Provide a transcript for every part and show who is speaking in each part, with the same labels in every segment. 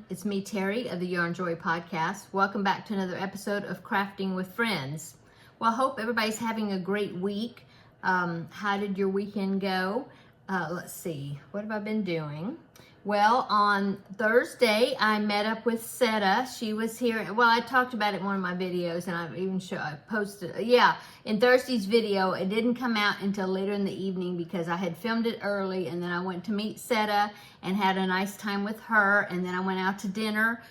Speaker 1: everyone. It's me, Terri, of the Yarn Joy podcast. Welcome back to another episode of Crafting with Friends. Well, I hope everybody's having a great week. How did your weekend go? Let's see. What have I been doing? Well, on Thursday, I met up with Seta. She was here. Well, I talked about it in one of my videos, and I posted. Yeah, in Thursday's video, it didn't come out until later in the evening because I had filmed it early, and then I went to meet Seta and had a nice time with her, and then I went out to dinner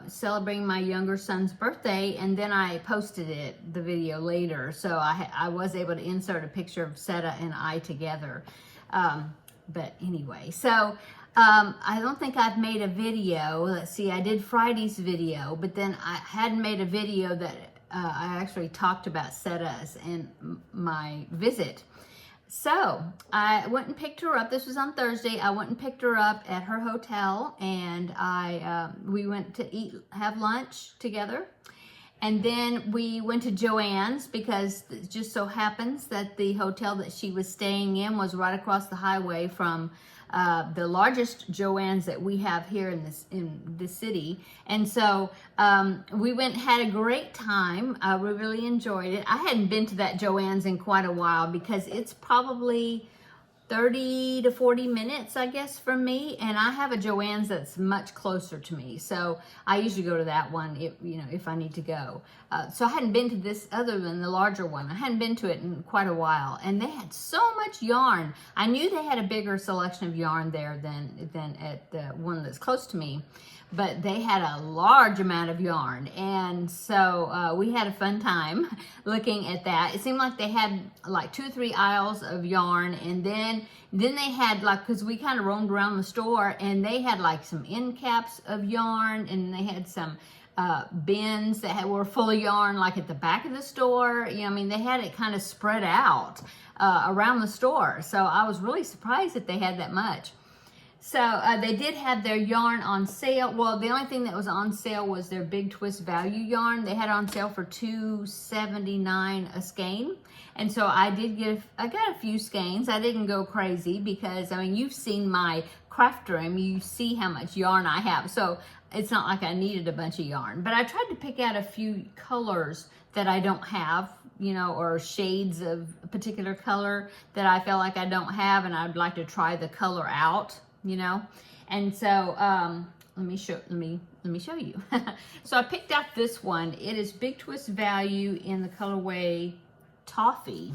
Speaker 1: celebrating my younger son's birthday, and then I posted the video later, so I was able to insert a picture of Seta and I together. But anyway, so I don't think I've made a video. Let's see, I did Friday's video, but then I hadn't made a video that I actually talked about Seta's and my visit. So I went and picked her up. This was on Thursday. I went and picked her up at her hotel, and we went to have lunch together. And then we went to Joann's because it just so happens that the hotel that she was staying in was right across the highway from the largest Joann's that we have here in this city. And so we went and had a great time. We really enjoyed it. I hadn't been to that Joann's in quite a while because it's probably 30 to 40 minutes, I guess, from me, and I have a Joann's that's much closer to me, so I usually go to that one if I need to go. So I hadn't been to this other than the larger one. I hadn't been to it in quite a while, and they had so much yarn. I knew they had a bigger selection of yarn there than at the one that's close to me, but they had a large amount of yarn, and so we had a fun time looking at that. It seemed like they had like 2 or 3 aisles of yarn, and then they had because we kind of roamed around the store, and they had like some end caps of yarn, and they had some bins that were full of yarn like at the back of the store. I mean, they had it kind of spread out around the store, so I was really surprised that they had that much. So they did have their yarn on sale. Well, the only thing that was on sale was their Big Twist Value yarn. They had it on sale for $2.79 a skein. And so I got a few skeins. I didn't go crazy because, I mean, you've seen my craft room. You see how much yarn I have. So it's not like I needed a bunch of yarn. But I tried to pick out a few colors that I don't have, or shades of a particular color that I feel like I don't have, and I'd like to try the color out. And so let me show you. So I picked out this one. It is Big Twist Value in the colorway Toffee,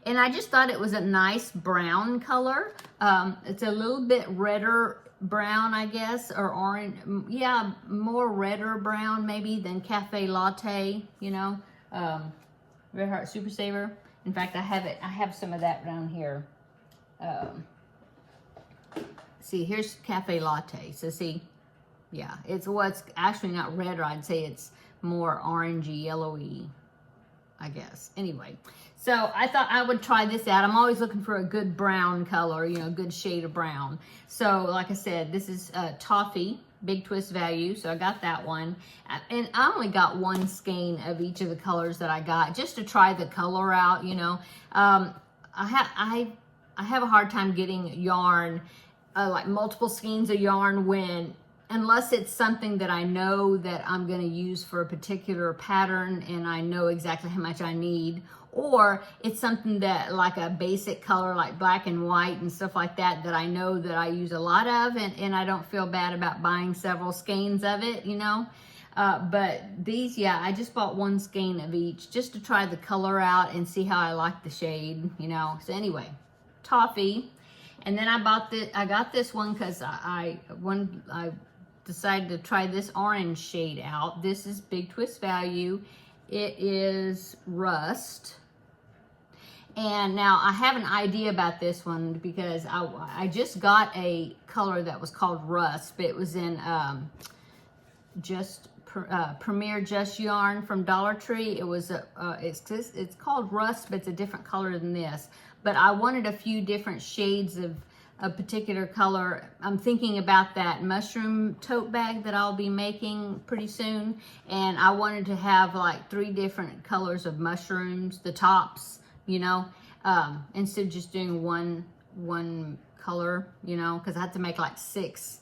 Speaker 1: and I just thought it was a nice brown color. It's a little bit redder brown, I guess, or orange. Yeah, more redder brown maybe than Cafe Latte. Red Heart Super Saver. In fact, I have some of that around here. See, here's Cafe Latte. So see, yeah, it's actually not redder. I'd say it's more orangey, yellowy, I guess. Anyway, so I thought I would try this out. I'm always looking for a good brown color, a good shade of brown. So like I said, this is Toffee, Big Twist Value. So I got that one. And I only got 1 skein of each of the colors that I got just to try the color out, I have a hard time getting yarn, like multiple skeins of yarn unless it's something that I know that I'm going to use for a particular pattern and I know exactly how much I need, or it's something that like a basic color like black and white and stuff like that I know that I use a lot of, and I don't feel bad about buying several skeins of it, but these, yeah, I just bought 1 skein of each just to try the color out and see how I like the shade, So anyway, Toffee. And then I got this one because I decided to try this orange shade out. This is Big Twist Value. It is Rust. And now I have an idea about this one because I just got a color that was called Rust, but it was in Premier Just Yarn from Dollar Tree. It was it's called Rust, but it's a different color than this. But I wanted a few different shades of a particular color. I'm thinking about that mushroom tote bag that I'll be making pretty soon, and I wanted to have like 3 different colors of mushrooms, the tops, instead of just doing one color, because I have to make like 6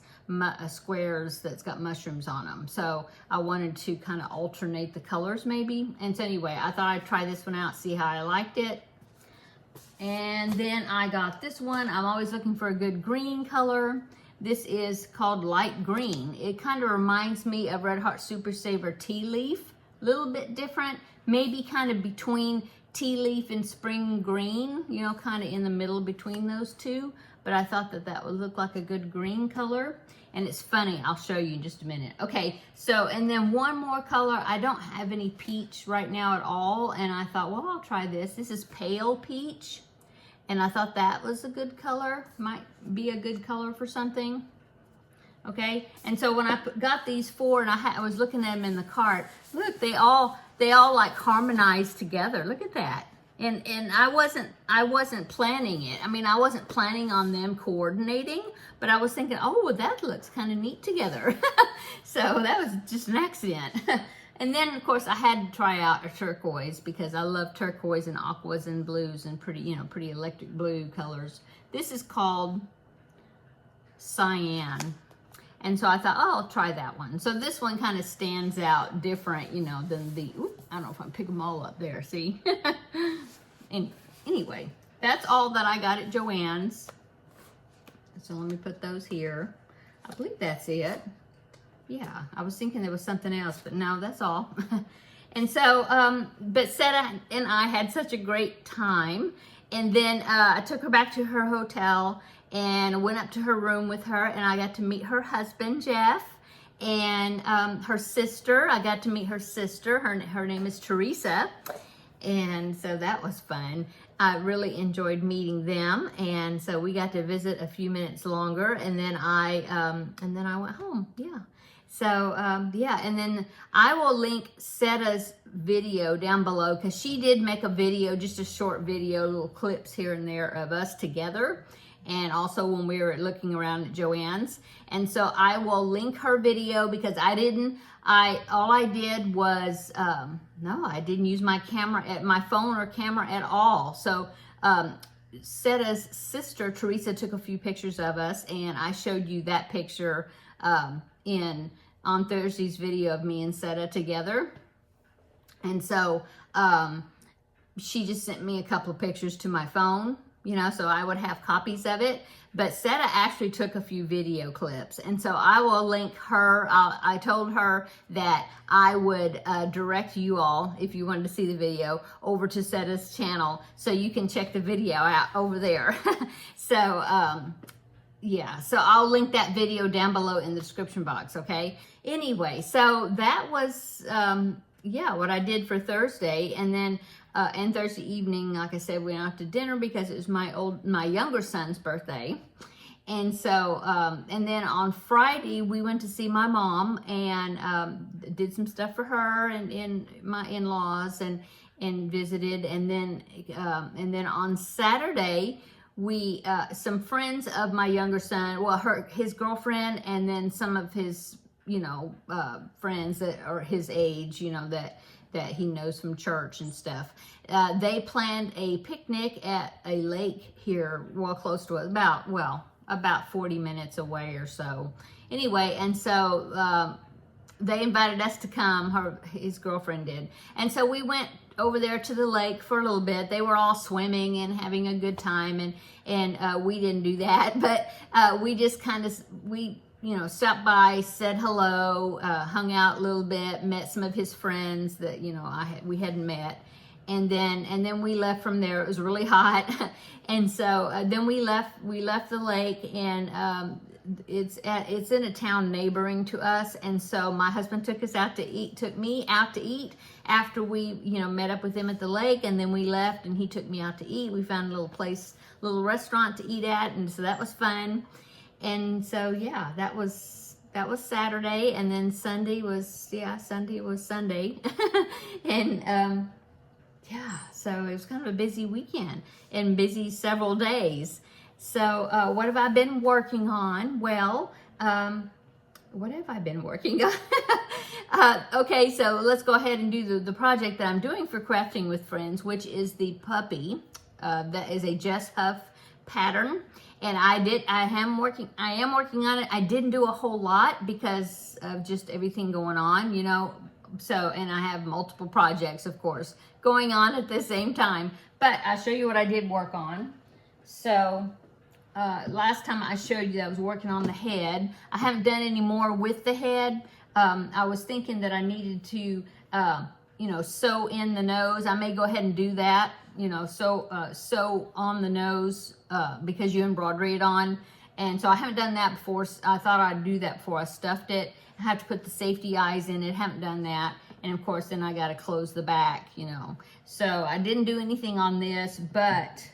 Speaker 1: squares that's got mushrooms on them. So I wanted to kind of alternate the colors maybe. And so anyway, I thought I'd try this one out, see how I liked it. And then I got this one. I'm always looking for a good green color. This is called Light Green. It kind of reminds me of Red Heart Super Saver Tea Leaf. A little bit different, maybe kind of between Tea Leaf and Spring Green, you know, kind of in the middle between those two. But I thought that that would look like a good green color. And it's funny, I'll show you in just a minute. Okay, so, and then one more color. I don't have any peach right now at all. And I thought, well, I'll try this. This is Pale Peach. And I thought that was a good color, might be a good color for something. Okay, and so when I got these four and I was looking at them in the cart, look, they all like harmonized together. Look at that. And I wasn't planning it. I mean, I wasn't planning on them coordinating, but I was thinking, oh, well, that looks kind of neat together. So that was just an accident. And then, of course, I had to try out a turquoise because I love turquoise and aquas and blues and pretty, you know, pretty electric blue colors. This is called Cyan. And so I thought, oh, I'll try that one. So this one kind of stands out different, you know, than the, I don't know if I can pick them all up there, see? Anyway, that's all that I got at Joann's. So let me put those here. I believe that's it. Yeah, I was thinking there was something else, but no, that's all. And so, but Seta and I had such a great time. And then I took her back to her hotel and went up to her room with her, and I got to meet her husband, Jeff, and her sister. I got to meet her sister. Her name is Teresa. And so that was fun. I really enjoyed meeting them. And so we got to visit a few minutes longer, and then I went home. Yeah. So, yeah, and then I will link Seta's video down below because she did make a video, just a short video, little clips here and there of us together. And also when we were looking around at Joann's. And so I will link her video because all I did was, no, I didn't use my camera, my phone or camera at all. So, Seta's sister, Teresa, took a few pictures of us, and I showed you that picture, on Thursday's video of me and Seta together. And so she just sent me a couple of pictures to my phone, you know, so I would have copies of it. But Seta actually took a few video clips. And so I will link her. I told her that I would direct you all, if you wanted to see the video, over to Seta's channel so you can check the video out over there. So, yeah, so I'll link that video down below in the description box, okay? Anyway, so that was, yeah, what I did for Thursday. And then, and Thursday evening, like I said, we went out to dinner because it was my younger son's birthday. And so, and then on Friday, we went to see my mom and did some stuff for her and my in-laws and visited. And then on Saturday, we some friends of my younger son, well, his girlfriend, and then some of his, you know, friends that are his age, you know, that he knows from church and stuff. They planned a picnic at a lake here, well, close to us, about 40 minutes away or so. Anyway, and so they invited us to come, his girlfriend did. And so we went over there to the lake for a little bit. They were all swimming and having a good time, and we didn't do that, but we just kind of, you know, stopped by, said hello, hung out a little bit, met some of his friends that, you know, we hadn't met. And then we left from there. It was really hot. And so then we left the lake, and it's in a town neighboring to us. And so my husband took me out to eat after we, you know, met up with him at the lake. And then we left, and he took me out to eat. We found a little restaurant to eat at. And so that was fun. And so, yeah, that was Saturday. And then Sunday was Sunday. And, yeah, so it was kind of a busy weekend and busy several days. So what have I been working on? Well, what have I been working on? Okay, so let's go ahead and do the project that I'm doing for Crafting with Friends, which is the puppy. That is a Jess Huff pattern. And I am working on it. I didn't do a whole lot because of just everything going on, you know. So, and I have multiple projects, of course, going on at the same time. But I'll show you what I did work on. So, last time I showed you that I was working on the head. I haven't done any more with the head. I was thinking that I needed to, you know, sew in the nose. I may go ahead and do that, you know, sew on the nose because you embroidery it on. And so I haven't done that before. I thought I'd do that before I stuffed it. I have to put the safety eyes in it. Haven't done that. And of course, then I got to close the back, you know. So I didn't do anything on this, but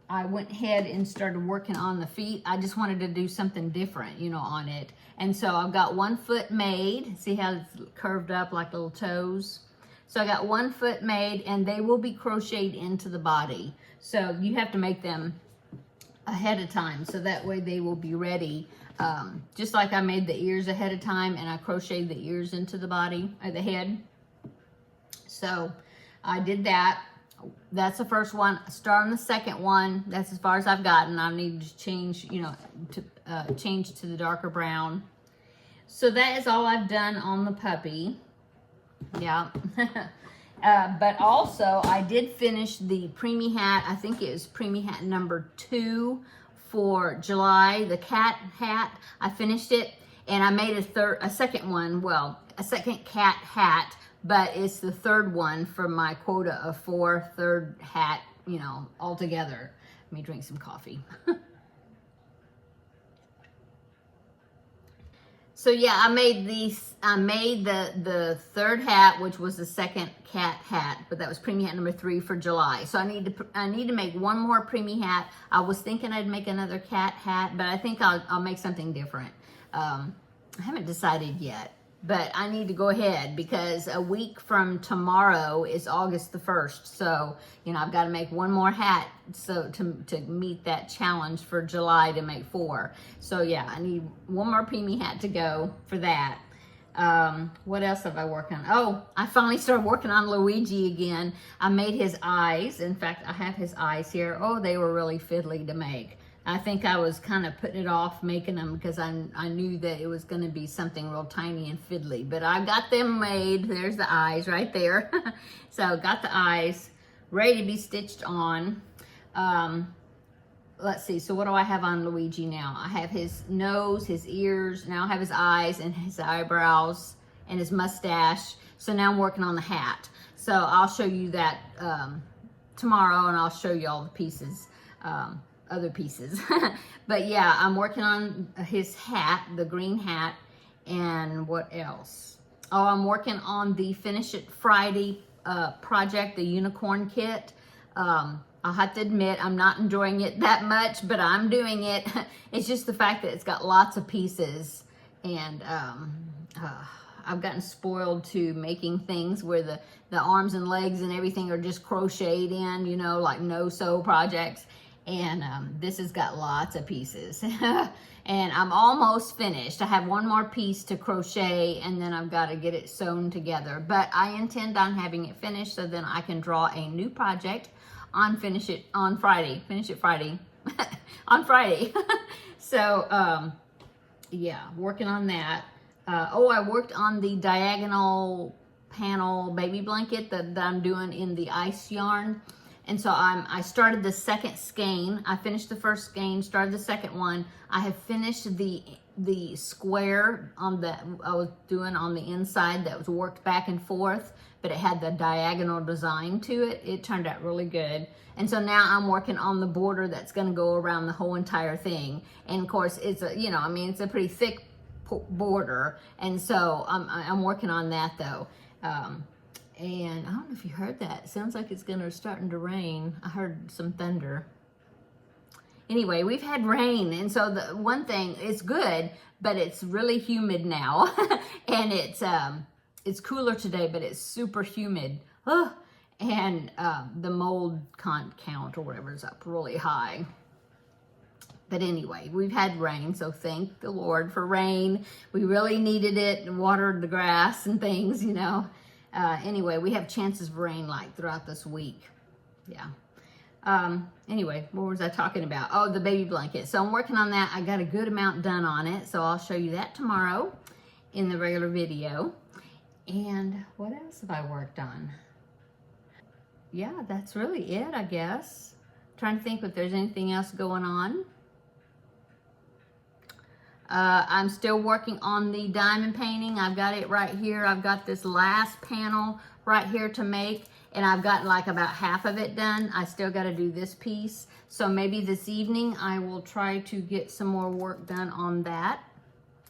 Speaker 1: I went ahead and started working on the feet. I just wanted to do something different, you know, on it. And so I've got 1 foot made. See how it's curved up like little toes? So I got 1 foot made, and they will be crocheted into the body. So you have to make them ahead of time, so that way they will be ready. Just like I made the ears ahead of time, and I crocheted the ears into the body, or the head. So I did that. That's the first one. Start on the second one. That's as far as I've gotten. I need to change, you know, to change to the darker brown. So that is all I've done on the puppy. Yeah. But also I did finish the preemie hat. I think it was preemie hat number 2 for July, the cat hat. I finished it, and I made a second one. Well, a second cat hat, but it's the third one for my quota of 4 third hat, you know, altogether. Let me drink some coffee. So yeah, I made the third hat, which was the second cat hat, but that was preemie hat number 3 for July. So I need to make 1 more preemie hat. I was thinking I'd make another cat hat, but I think I'll make something different. I haven't decided yet, but I need to go ahead because a week from tomorrow is August the 1st. So, you know, I've got to make 1 more hat so to meet that challenge for July to make 4. So yeah, I need 1 more preemie hat to go for that. What else have I worked on? Oh, I finally started working on Luigi again. I made his eyes. In fact, I have his eyes here. Oh, they were really fiddly to make. I think I was kind of putting it off making them because I knew that it was going to be something real tiny and fiddly. But I got them made. There's the eyes right there. So got the eyes ready to be stitched on. Let's see. So what do I have on Luigi now? I have his nose, his ears. Now I have his eyes and his eyebrows and his mustache. So now I'm working on the hat. So I'll show you that tomorrow, and I'll show you all the pieces. Other pieces. But yeah, I'm working on his hat, the green hat, and what else? Oh, I'm working on the Finish It Friday project, the unicorn kit. I'll have to admit I'm not enjoying it that much, but I'm doing it. It's just the fact that it's got lots of pieces, and I've gotten spoiled to making things where the arms and legs and everything are just crocheted in, you know, like no-sew projects. And this has got lots of pieces. And I'm almost finished. I have 1 more piece to crochet, and then I've got to get it sewn together. But I intend on having it finished so then I can draw a new project on Finish It Friday. On Friday. So, yeah, working on that. Oh, I worked on the diagonal panel baby blanket that I'm doing in the ice yarn. And so I started the second skein. I finished the first skein, started the second one. I have finished the square that I was doing on the inside that was worked back and forth, but it had the diagonal design to it. It turned out really good. And so now I'm working on the border that's going to go around the whole entire thing. And of course, it's a, you know, I mean, it's a pretty thick border. And so I'm working on that though. And I don't know if you heard that. It sounds like it's starting to rain. I heard some thunder. Anyway, we've had rain, and so the one thing, it's good, but it's really humid now. And it's cooler today, but it's super humid. Oh, and the mold count or whatever is up really high. But anyway, we've had rain, so thank the Lord for rain. We really needed it and watered the grass and things, you know. Anyway, we have chances of rain like throughout this week. Yeah. Anyway, what was I talking about? Oh, the baby blanket. So I'm working on that. I got a good amount done on it. So I'll show you that tomorrow in the regular video. And what else have I worked on? Yeah, that's really it, I guess. Trying to think if there's anything else going on. I'm still working on the diamond painting. I've got it right here. I've got this last panel right here to make, and I've got like about half of it done. I still got to do this piece. So maybe this evening I will try to get some more work done on that.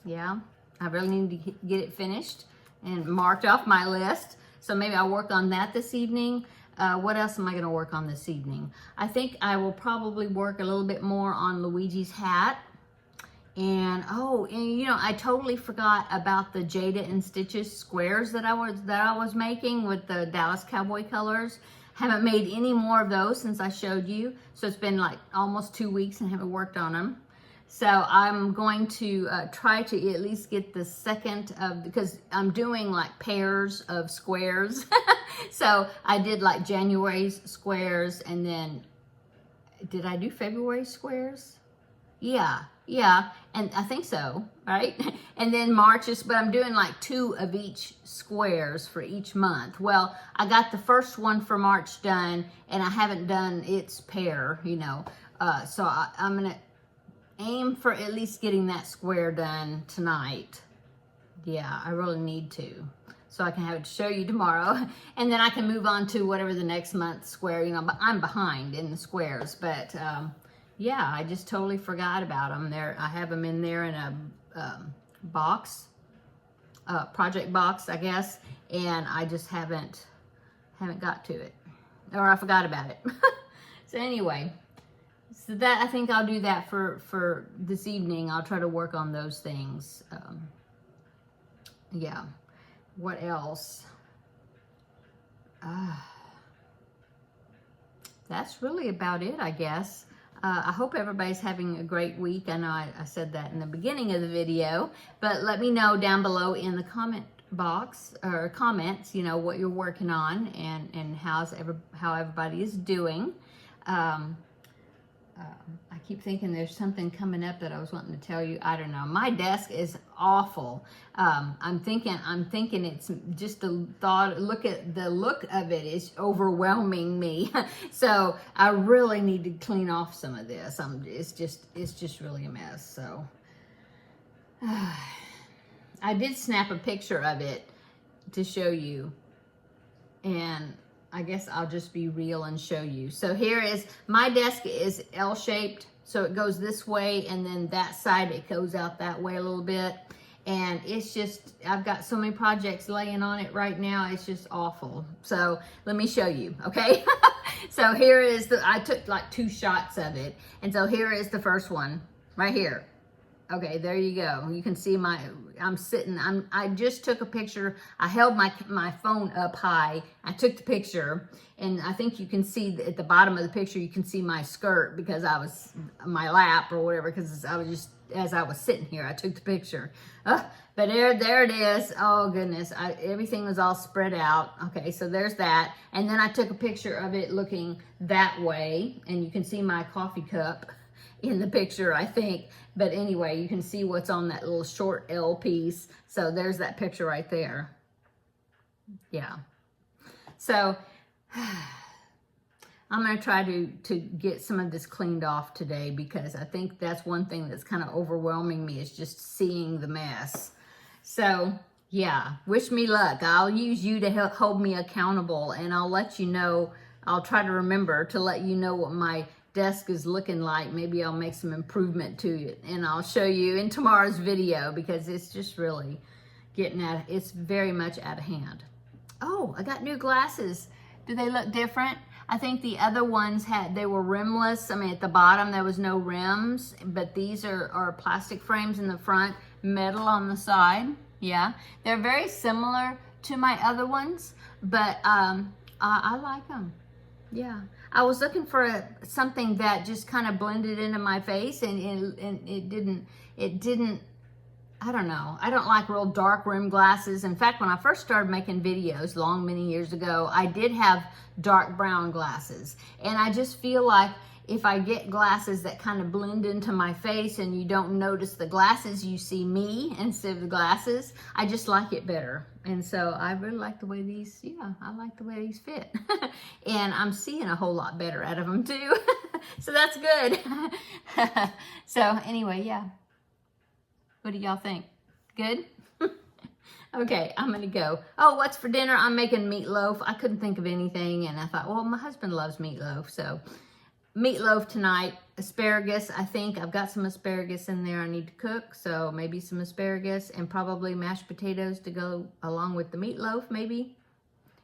Speaker 1: Yeah, I really need to get it finished and marked off my list. So maybe I'll work on that this evening. What else am I going to work on this evening? I think I will probably work a little bit more on Luigi's hat. And you know, I totally forgot about the Jada and Stitches squares that I was making with the Dallas Cowboy colors. Haven't made any more of those since I showed you. So it's been like almost 2 weeks and haven't worked on them. So I'm going to try to at least get the second of, because I'm doing like pairs of squares. So I did like January's squares, and then did I do February squares? Yeah, and I think so, right? And then March is, but I'm doing like 2 of each squares for each month. Well, I got the first one for March done, and I haven't done its pair, you know. So I'm gonna aim for at least getting that square done tonight. Yeah, I really need to. So I can have it to show you tomorrow. And then I can move on to whatever the next month's square, you know, but I'm behind in the squares. But yeah, I just totally forgot about them. I have them in there in a box, project box, I guess. And I just haven't got to it. Or I forgot about it. So anyway. So that, I think I'll do that for this evening. I'll try to work on those things. Yeah. What else? That's really about it, I guess. I hope everybody's having a great week. I know I said that in the beginning of the video, but let me know down below in the comment box or comments, you know, what you're working on and how everybody is doing. I keep thinking there's something coming up that I was wanting to tell you. I don't know. My desk is awful. I'm thinking it's just the thought. Look at the look of it is overwhelming me. So I really need to clean off some of this. It's just really a mess. So I did snap a picture of it to show you, and I guess I'll just be real and show you. So here is, my desk is L-shaped. So it goes this way, and then that side, it goes out that way a little bit. And it's just, I've got so many projects laying on it right now. It's just awful. So let me show you, okay? So here is I took like 2 shots of it. And so here is the first one right here. Okay, there you go. You can see I just took a picture. I held my phone up high. I took the picture, and I think you can see at the bottom of the picture, you can see my skirt because I was, my lap or whatever, because I was just, as I was sitting here, I took the picture. But there it is. Oh goodness, everything was all spread out. Okay, so there's that. And then I took a picture of it looking that way, and you can see my coffee cup in the picture, I think. But anyway, you can see what's on that little short L piece. So there's that picture right there. Yeah. So I'm going to try to get some of this cleaned off today, because I think that's one thing that's kind of overwhelming me, is just seeing the mess. So yeah, wish me luck. I'll use you to help hold me accountable, and I'll let you know. I'll try to remember to let you know what my desk is looking like. Maybe I'll make some improvement to it, and I'll show you in tomorrow's video, because it's just really it's very much out of hand. Oh, I got new glasses. Do they look different? I think the other ones they were rimless. I mean, at the bottom there was no rims, but these are plastic frames in the front, metal on the side. Yeah, they're very similar to my other ones, but I like them. Yeah, I was looking for something that just kind of blended into my face, and it didn't. I don't know. I don't like real dark rim glasses. In fact, when I first started making videos many years ago, I did have dark brown glasses. And I just feel like if I get glasses that kind of blend into my face and you don't notice the glasses, you see me instead of the glasses, I just like it better. And so I really like the way these, I like the way these fit. And I'm seeing a whole lot better out of them too. So that's good. So anyway, yeah. What do y'all think? Good? Okay, I'm gonna go. Oh, what's for dinner? I'm making meatloaf. I couldn't think of anything, and I thought, well, my husband loves meatloaf, so meatloaf tonight. Asparagus, I think I've got some asparagus in there I need to cook, so maybe some asparagus and probably mashed potatoes to go along with the meatloaf, maybe.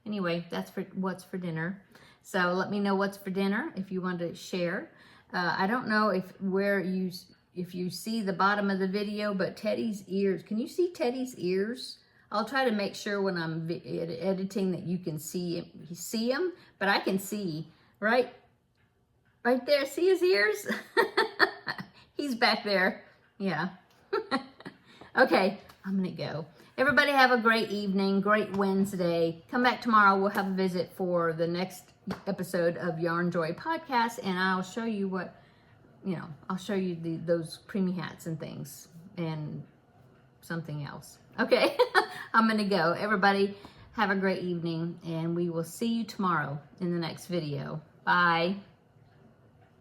Speaker 1: Anyway, that's for what's for dinner. So let me know what's for dinner if you want to share. I don't know if you see the bottom of the video, but Teddy's ears, can you see Teddy's ears? I'll try to make sure when I'm editing that you can see him, but I can see right there. See his ears? He's back there. Yeah. Okay, I'm gonna go. Everybody have a great evening, great Wednesday. Come back tomorrow. We'll have a visit for the next episode of Yarn Joy podcast, and I'll show you what, I'll show you those preemie hats and things and something else. Okay, I'm gonna go. Everybody have a great evening, and we will see you tomorrow in the next video. Bye.